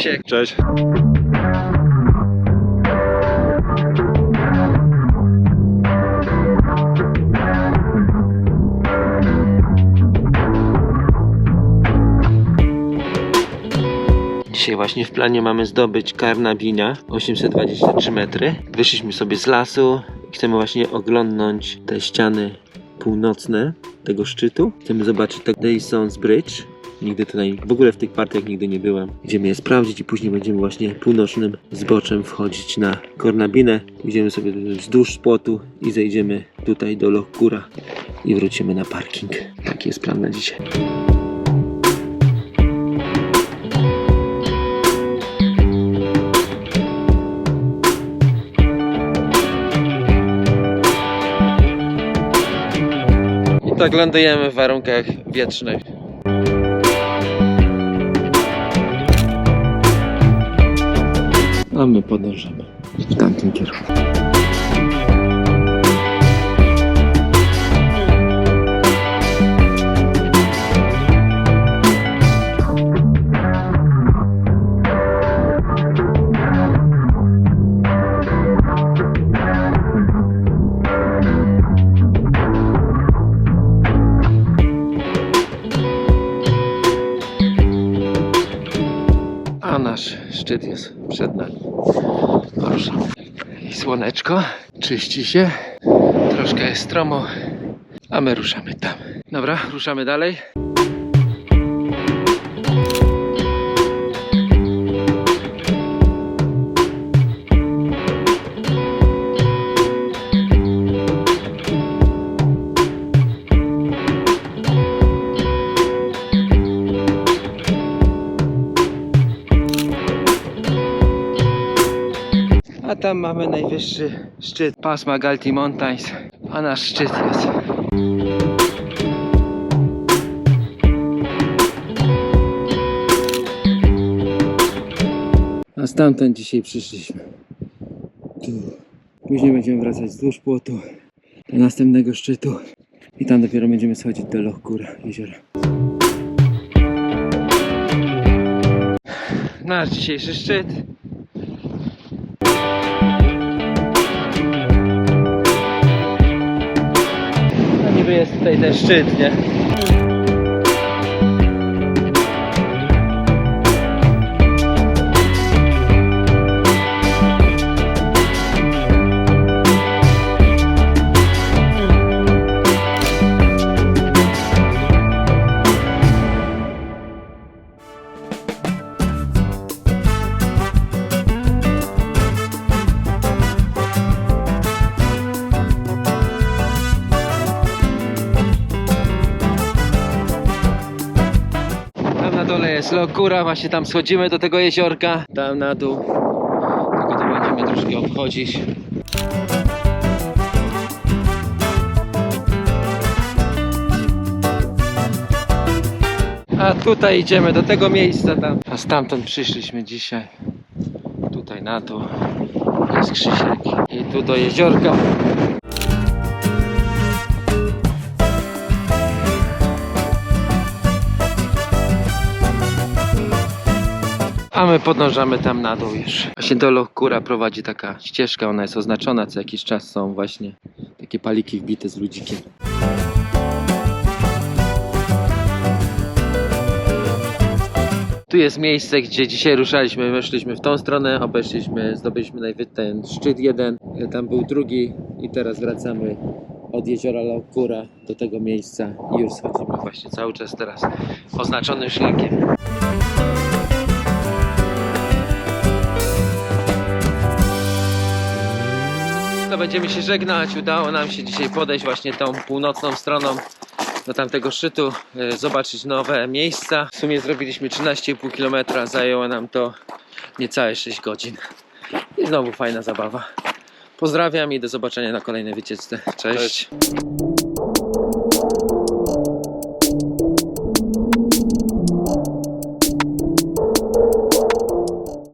się. Cześć. Dzisiaj właśnie w planie mamy zdobyć Carnabina, 823 metry. Wyszliśmy sobie z lasu i chcemy właśnie oglądnąć te ściany północne tego szczytu. Chcemy zobaczyć tak Dawson's Bridge. Nigdy tutaj, w ogóle w tych partiach nigdy nie byłem. Idziemy je sprawdzić i później będziemy właśnie północnym zboczem wchodzić na Carnabinę. Idziemy sobie wzdłuż płotu i zejdziemy tutaj do Loch Gura i wrócimy na parking. Taki jest plan na dzisiaj. Tak lądujemy w warunkach wietrznych. A my podążamy w tamtym kierunku. A nasz szczyt jest przed nami. Proszę. I słoneczko czyści się. Troszkę jest stromo, a my ruszamy tam. Dobra, ruszamy dalej. A tam mamy najwyższy szczyt pasma Galti Mountains, a nasz szczyt jest. A stamtąd dzisiaj przyszliśmy. Tu. Później będziemy wracać wzdłuż płotu do następnego szczytu i tam dopiero będziemy schodzić do Loch Gura, jeziora. Nasz dzisiejszy szczyt. Niby jest tutaj ten szczyt, nie? Na dole jest Loch Gura, właśnie tam schodzimy do tego jeziorka, tam na dół, tylko to będziemy troszkę obchodzić. A tutaj idziemy do tego miejsca tam, a stamtąd przyszliśmy dzisiaj, tutaj na dół, jest Krzysiek i tu do jeziorka. A my podążamy tam na dół już. Właśnie do Loch Gura prowadzi taka ścieżka, ona jest oznaczona, co jakiś czas są właśnie takie paliki wbite z ludzikiem. Tu jest miejsce, gdzie dzisiaj ruszaliśmy, weszliśmy w tą stronę, obeszliśmy, zdobyliśmy ten szczyt jeden, tam był drugi i teraz wracamy od jeziora Loch Gura do tego miejsca i już schodzimy właśnie cały czas teraz oznaczonym szlakiem. To będziemy się żegnać. Udało nam się dzisiaj podejść właśnie tą północną stroną do tamtego szczytu, zobaczyć nowe miejsca. W sumie zrobiliśmy 13,5 km, zajęło nam to niecałe 6 godzin. I znowu fajna zabawa. Pozdrawiam i do zobaczenia na kolejnej wycieczce. Cześć.